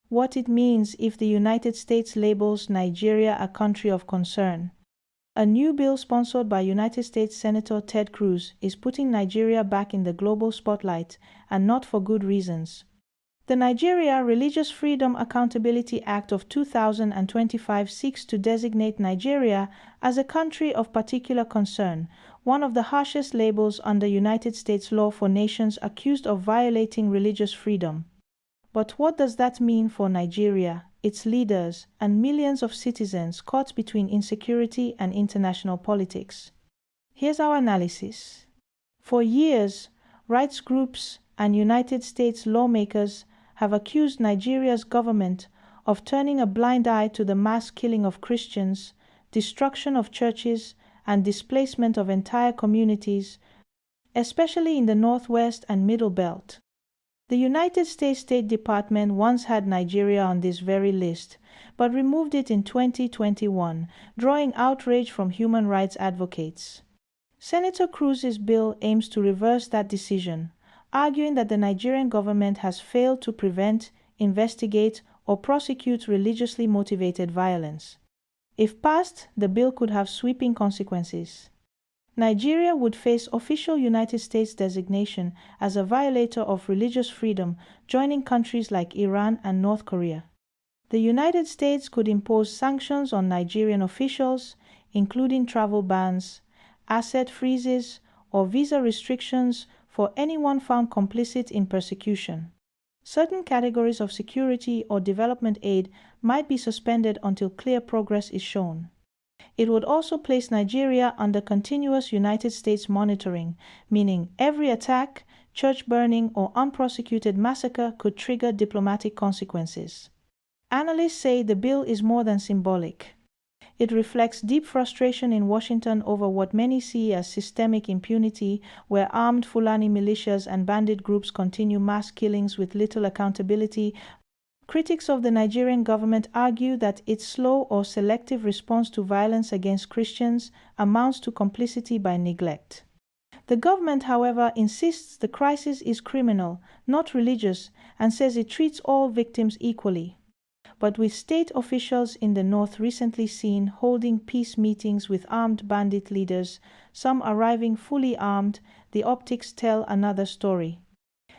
what it means if the United States labels Nigeria a country of concern. A new bill sponsored by United States Senator Ted Cruz is putting Nigeria back in the global spotlight, and not for good reasons. The Nigeria Religious Freedom Accountability Act of 2025 seeks to designate Nigeria as a country of particular concern, one of the harshest labels under United States law for nations accused of violating religious freedom. But what does that mean for Nigeria, its leaders, and millions of citizens caught between insecurity and international politics? Here's our analysis. For years, rights groups and United States lawmakers have accused Nigeria's government of turning a blind eye to the mass killing of Christians, destruction of churches, and displacement of entire communities, especially in the Northwest and Middle Belt. The United States State Department once had Nigeria on this very list, but removed it in 2021, drawing outrage from human rights advocates. Senator Cruz's bill aims to reverse that decision, arguing that the Nigerian government has failed to prevent, investigate, or prosecute religiously motivated violence. If passed, the bill could have sweeping consequences. Nigeria would face official United States designation as a violator of religious freedom, joining countries like Iran and North Korea. The United States could impose sanctions on Nigerian officials, including travel bans, asset freezes, or visa restrictions for anyone found complicit in persecution. Certain categories of security or development aid might be suspended until clear progress is shown. It would also place Nigeria under continuous United States monitoring, meaning every attack, church burning, or unprosecuted massacre could trigger diplomatic consequences. Analysts say the bill is more than symbolic. It reflects deep frustration in Washington over what many see as systemic impunity, where armed Fulani militias and bandit groups continue mass killings with little accountability. Critics of the Nigerian government argue that its slow or selective response to violence against Christians amounts to complicity by neglect. The government, however, insists the crisis is criminal, not religious, and says it treats all victims equally. But with state officials in the north recently seen holding peace meetings with armed bandit leaders, some arriving fully armed, the optics tell another story.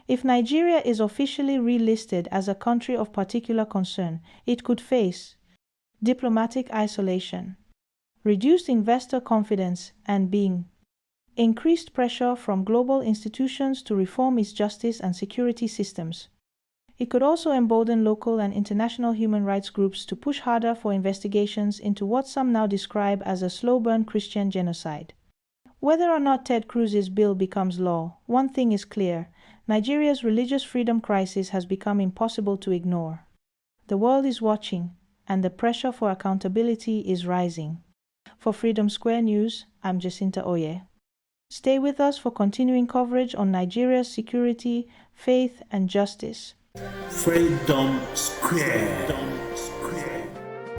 If Nigeria is officially relisted as a country of particular concern, it could face diplomatic isolation, reduced investor confidence, and increased pressure from global institutions to reform its justice and security systems. It could also embolden local and international human rights groups to push harder for investigations into what some now describe as a slow-burn Christian genocide. Whether or not Ted Cruz's bill becomes law, one thing is clear: Nigeria's religious freedom crisis has become impossible to ignore. The world is watching, and the pressure for accountability is rising. For Freedom Square News, I'm Jacinta Oye. Stay with us for continuing coverage on Nigeria's security, faith, and justice. Freedom Square.